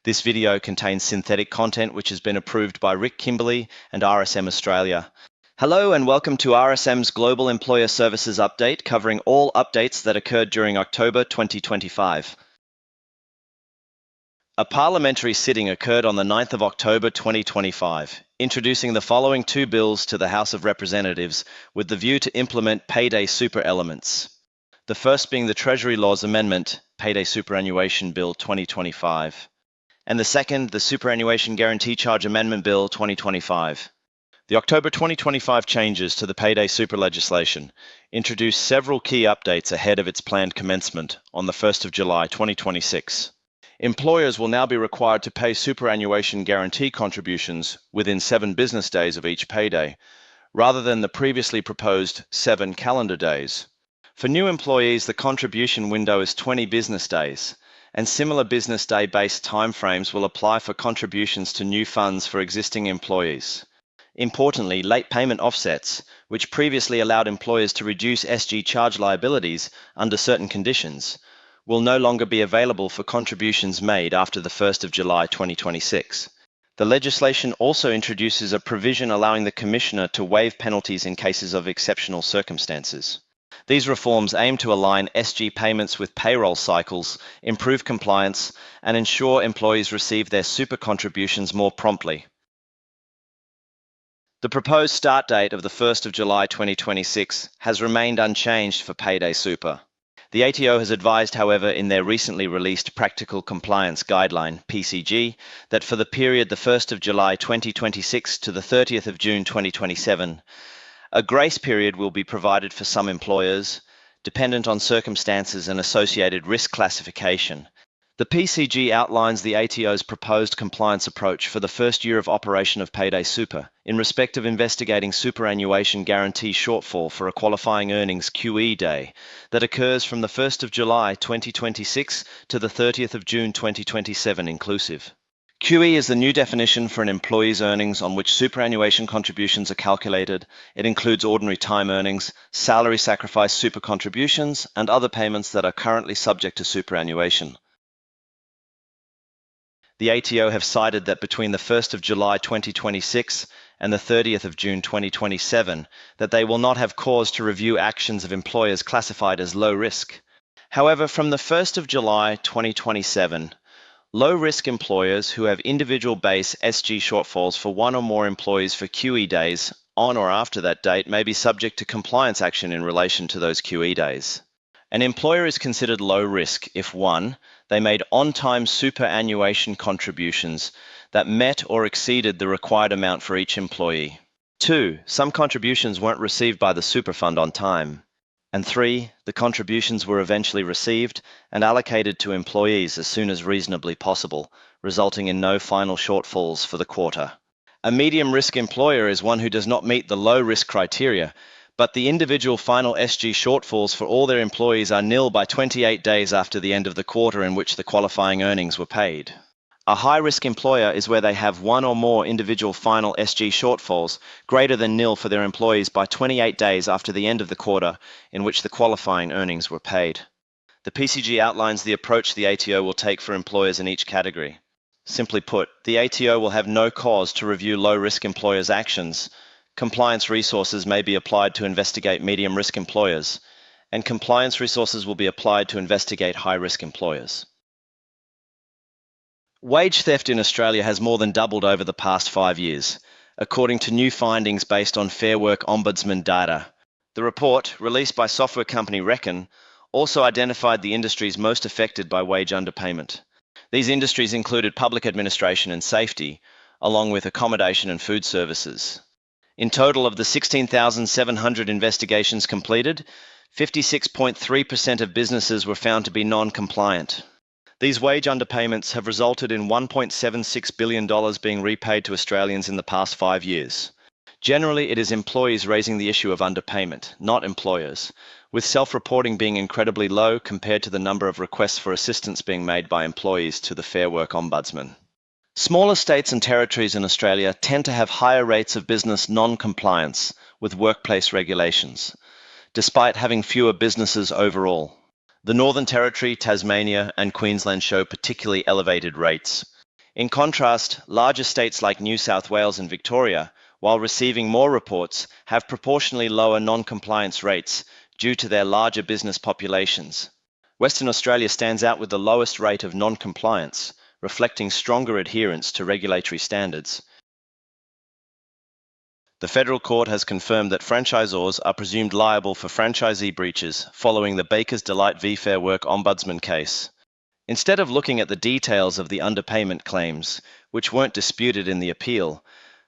This video contains synthetic content which has been approved by Rick Kimberley and RSM Australia. Hello and welcome to RSM's Global Employer Services Update, covering all updates that occurred during October 2025. A parliamentary sitting occurred on the 9th of October 2025, introducing the following two bills to the House of Representatives with the view to implement Payday Super elements. The first being the Treasury Laws Amendment, Payday Superannuation Bill 2025, and the second, the Superannuation Guarantee Charge Amendment Bill 2025. The October 2025 changes to the Payday Super legislation introduced several key updates ahead of its planned commencement on the 1st of July 2026. Employers will now be required to pay superannuation guarantee contributions within 7 business days of each payday, rather than the previously proposed 7 calendar days. For new employees, the contribution window is 20 business days, and similar business day-based timeframes will apply for contributions to new funds for existing employees. Importantly, late payment offsets, which previously allowed employers to reduce SG charge liabilities under certain conditions, will no longer be available for contributions made after the 1st of July 2026. The legislation also introduces a provision allowing the Commissioner to waive penalties in cases of exceptional circumstances. These reforms aim to align SG payments with payroll cycles, improve compliance, and ensure employees receive their super contributions more promptly. The proposed start date of the 1st of July 2026 has remained unchanged for Payday Super. The ATO has advised, however, in their recently released Practical Compliance Guideline, PCG, that for the period the 1st of July 2026 to the 30th of June 2027, a grace period will be provided for some employers, dependent on circumstances and associated risk classification. The PCG outlines the ATO's proposed compliance approach for the first year of operation of Payday Super in respect of investigating superannuation guarantee shortfall for a qualifying earnings QE day that occurs from the 1st of July 2026 to the 30th of June 2027 inclusive. QE is the new definition for an employee's earnings on which superannuation contributions are calculated. It includes ordinary time earnings, salary sacrifice super contributions, and other payments that are currently subject to superannuation. The ATO have cited that between the 1st of July 2026 and the 30th of June 2027, that they will not have cause to review actions of employers classified as low risk. However, from the 1st of July 2027, low-risk employers who have individual base SG shortfalls for one or more employees for QE days on or after that date may be subject to compliance action in relation to those QE days. An employer is considered low risk if 1. They made on-time superannuation contributions that met or exceeded the required amount for each employee. 2. Some contributions weren't received by the super fund on time. And 3. The contributions were eventually received and allocated to employees as soon as reasonably possible, resulting in no final shortfalls for the quarter. A medium-risk employer is one who does not meet the low-risk criteria, but the individual final SG shortfalls for all their employees are nil by 28 days after the end of the quarter in which the qualifying earnings were paid. A high-risk employer is where they have one or more individual final SG shortfalls greater than nil for their employees by 28 days after the end of the quarter in which the qualifying earnings were paid. The PCG outlines the approach the ATO will take for employers in each category. Simply put, the ATO will have no cause to review low-risk employers' actions. Compliance resources may be applied to investigate medium-risk employers, and compliance resources will be applied to investigate high-risk employers. Wage theft in Australia has more than doubled over the past 5 years, according to new findings based on Fair Work Ombudsman data. The report, released by software company Reckon, also identified the industries most affected by wage underpayment. These industries included public administration and safety, along with accommodation and food services. In total, of the 16,700 investigations completed, 56.3% of businesses were found to be non-compliant. These wage underpayments have resulted in $1.76 billion being repaid to Australians in the past 5 years. Generally, it is employees raising the issue of underpayment, not employers, with self-reporting being incredibly low compared to the number of requests for assistance being made by employees to the Fair Work Ombudsman. Smaller states and territories in Australia tend to have higher rates of business non-compliance with workplace regulations, despite having fewer businesses overall. The Northern Territory, Tasmania, and Queensland show particularly elevated rates. In contrast, larger states like New South Wales and Victoria, while receiving more reports, have proportionally lower non-compliance rates due to their larger business populations. Western Australia stands out with the lowest rate of non-compliance, reflecting stronger adherence to regulatory standards. The Federal Court has confirmed that franchisors are presumed liable for franchisee breaches following the Baker's Delight v Fair Work Ombudsman case. Instead of looking at the details of the underpayment claims, which weren't disputed in the appeal,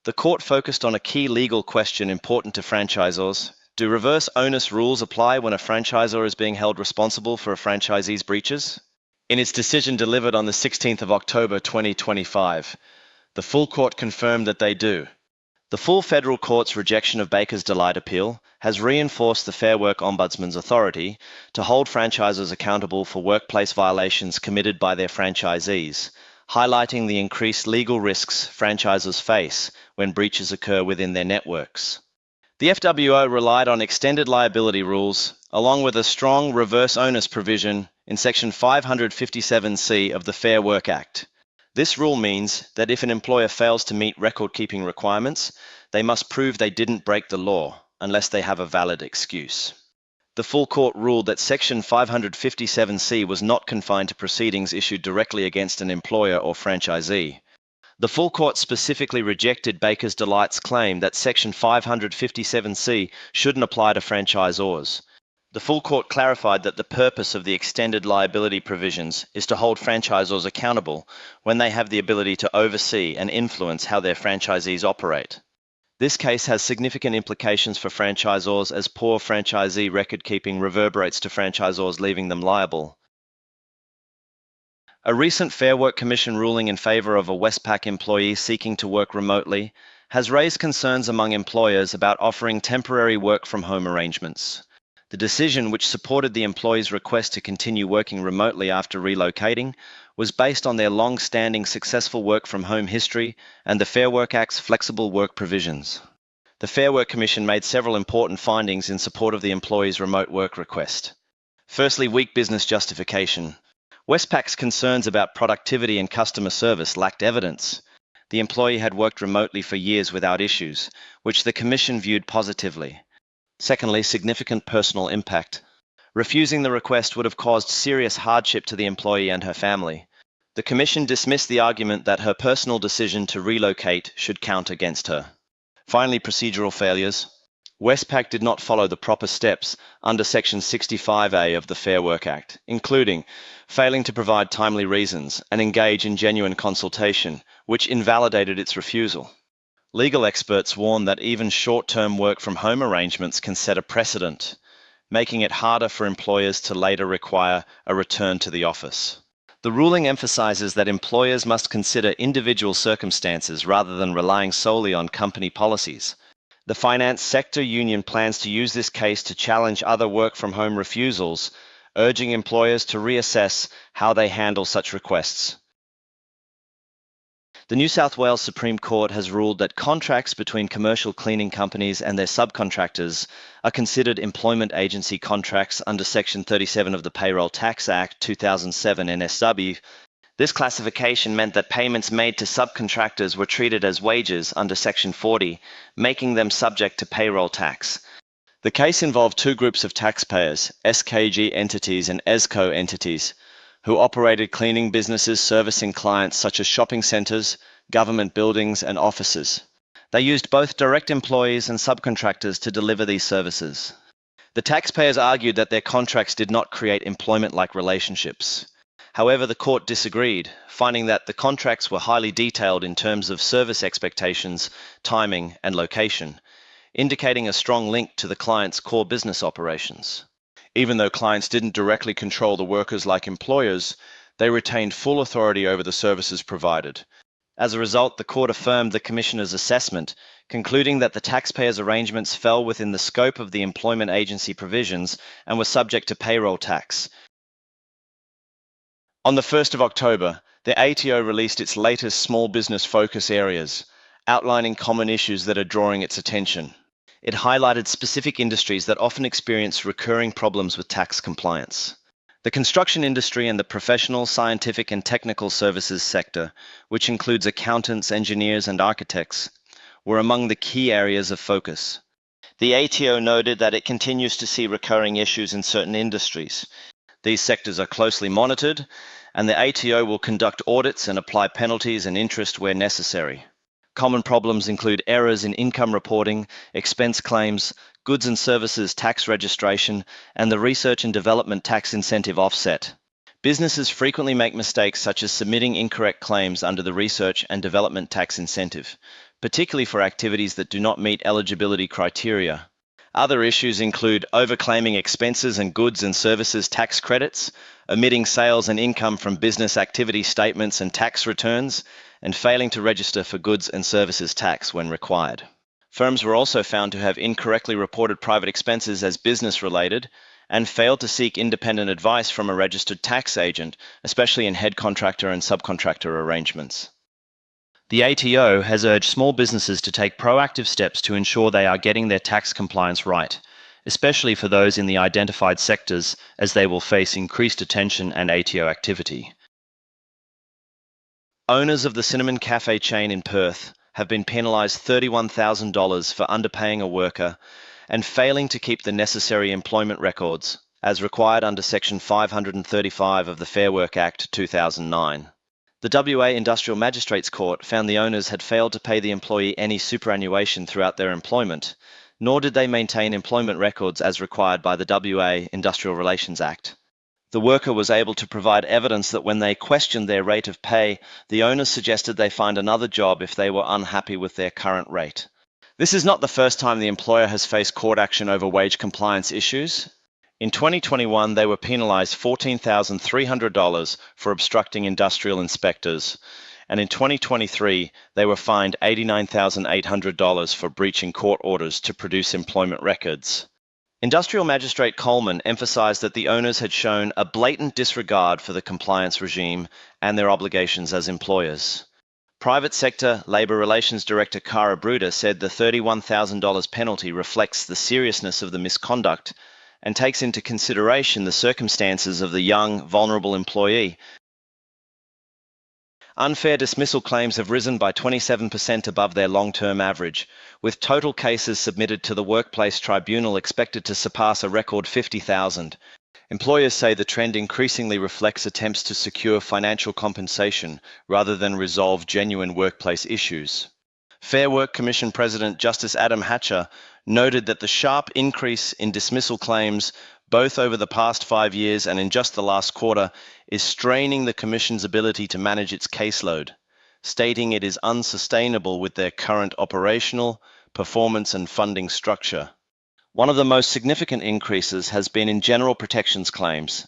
the court focused on a key legal question important to franchisors. Do reverse onus rules apply when a franchisor is being held responsible for a franchisee's breaches? In its decision delivered on the 16th of October 2025, the full court confirmed that they do. The full federal court's rejection of Baker's Delight appeal has reinforced the Fair Work Ombudsman's authority to hold franchisors accountable for workplace violations committed by their franchisees, highlighting the increased legal risks franchisors face when breaches occur within their networks. The FWO relied on extended liability rules, along with a strong reverse onus provision in Section 557C of the Fair Work Act. This rule means that if an employer fails to meet record-keeping requirements, they must prove they didn't break the law, unless they have a valid excuse. The full court ruled that Section 557C was not confined to proceedings issued directly against an employer or franchisee. The full court specifically rejected Baker's Delight's claim that Section 557C shouldn't apply to franchisors. The full court clarified that the purpose of the extended liability provisions is to hold franchisors accountable when they have the ability to oversee and influence how their franchisees operate. This case has significant implications for franchisors as poor franchisee record-keeping reverberates to franchisors, leaving them liable. A recent Fair Work Commission ruling in favour of a Westpac employee seeking to work remotely has raised concerns among employers about offering temporary work-from-home arrangements. The decision, which supported the employee's request to continue working remotely after relocating, was based on their long-standing successful work-from-home history and the Fair Work Act's flexible work provisions. The Fair Work Commission made several important findings in support of the employee's remote work request. Firstly, weak business justification. Westpac's concerns about productivity and customer service lacked evidence. The employee had worked remotely for years without issues, which the Commission viewed positively. Secondly, significant personal impact. Refusing the request would have caused serious hardship to the employee and her family. The Commission dismissed the argument that her personal decision to relocate should count against her. Finally, procedural failures. Westpac did not follow the proper steps under Section 65A of the Fair Work Act, including failing to provide timely reasons and engage in genuine consultation, which invalidated its refusal. Legal experts warn that even short-term work-from-home arrangements can set a precedent, making it harder for employers to later require a return to the office. The ruling emphasizes that employers must consider individual circumstances rather than relying solely on company policies. The finance sector union plans to use this case to challenge other work-from-home refusals, urging employers to reassess how they handle such requests. The New South Wales Supreme Court has ruled that contracts between commercial cleaning companies and their subcontractors are considered employment agency contracts under Section 37 of the Payroll Tax Act 2007 NSW. This classification meant that payments made to subcontractors were treated as wages under Section 40, making them subject to payroll tax. The case involved two groups of taxpayers, SKG entities and ESCO entities, who operated cleaning businesses servicing clients such as shopping centres, government buildings and offices. They used both direct employees and subcontractors to deliver these services. The taxpayers argued that their contracts did not create employment-like relationships. However, the court disagreed, finding that the contracts were highly detailed in terms of service expectations, timing and location, indicating a strong link to the client's core business operations. Even though clients didn't directly control the workers like employers, they retained full authority over the services provided. As a result, the court affirmed the Commissioner's assessment, concluding that the taxpayers' arrangements fell within the scope of the employment agency provisions and were subject to payroll tax. On the 1st of October, the ATO released its latest small business focus areas, outlining common issues that are drawing its attention. It highlighted specific industries that often experience recurring problems with tax compliance. The construction industry and the professional, scientific, and technical services sector, which includes accountants, engineers, and architects, were among the key areas of focus. The ATO noted that it continues to see recurring issues in certain industries. These sectors are closely monitored, and the ATO will conduct audits and apply penalties and interest where necessary. Common problems include errors in income reporting, expense claims, goods and services tax registration, and the research and development tax incentive offset. Businesses frequently make mistakes such as submitting incorrect claims under the research and development tax incentive, particularly for activities that do not meet eligibility criteria. Other issues include overclaiming expenses and goods and services tax credits, omitting sales and income from business activity statements and tax returns, and failing to register for goods and services tax when required. Firms were also found to have incorrectly reported private expenses as business-related and failed to seek independent advice from a registered tax agent, especially in head contractor and subcontractor arrangements. The ATO has urged small businesses to take proactive steps to ensure they are getting their tax compliance right, especially for those in the identified sectors, as they will face increased attention and ATO activity. Owners of the Cinnamon Cafe chain in Perth have been penalised $31,000 for underpaying a worker and failing to keep the necessary employment records, as required under Section 535 of the Fair Work Act 2009. The WA Industrial Magistrates Court found the owners had failed to pay the employee any superannuation throughout their employment, nor did they maintain employment records as required by the WA Industrial Relations Act. The worker was able to provide evidence that when they questioned their rate of pay, the owners suggested they find another job if they were unhappy with their current rate. This is not the first time the employer has faced court action over wage compliance issues. In 2021, they were penalised $14,300 for obstructing industrial inspectors, and in 2023, they were fined $89,800 for breaching court orders to produce employment records. Industrial Magistrate Coleman emphasised that the owners had shown a blatant disregard for the compliance regime and their obligations as employers. Private Sector Labour Relations Director Cara Bruder said the $31,000 penalty reflects the seriousness of the misconduct and takes into consideration the circumstances of the young, vulnerable employee. Unfair dismissal claims have risen by 27% above their long-term average, with total cases submitted to the Workplace Tribunal expected to surpass a record 50,000. Employers say the trend increasingly reflects attempts to secure financial compensation rather than resolve genuine workplace issues. Fair Work Commission President Justice Adam Hatcher noted that the sharp increase in dismissal claims both over the past 5 years and in just the last quarter is straining the Commission's ability to manage its caseload, stating it is unsustainable with their current operational, performance and funding structure. One of the most significant increases has been in general protections claims,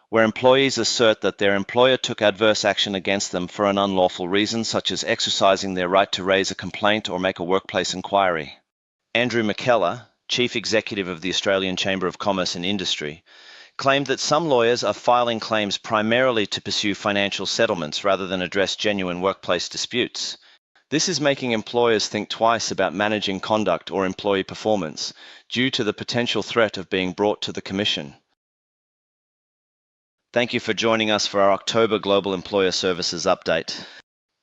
where employees assert that their employer took adverse action against them for an unlawful reason, such as exercising their right to raise a complaint or make a workplace inquiry. Andrew McKellar, Chief Executive of the Australian Chamber of Commerce and Industry, claimed that some lawyers are filing claims primarily to pursue financial settlements rather than address genuine workplace disputes. This is making employers think twice about managing conduct or employee performance due to the potential threat of being brought to the Commission. Thank you for joining us for our October Global Employer Services Update.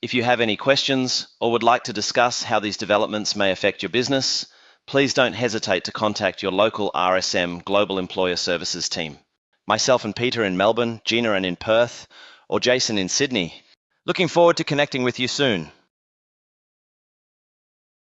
If you have any questions or would like to discuss how these developments may affect your business, please don't hesitate to contact your local RSM Global Employer Services team. Myself and Peter in Melbourne, Gina and in Perth, or Jason in Sydney. Looking forward to connecting with you soon.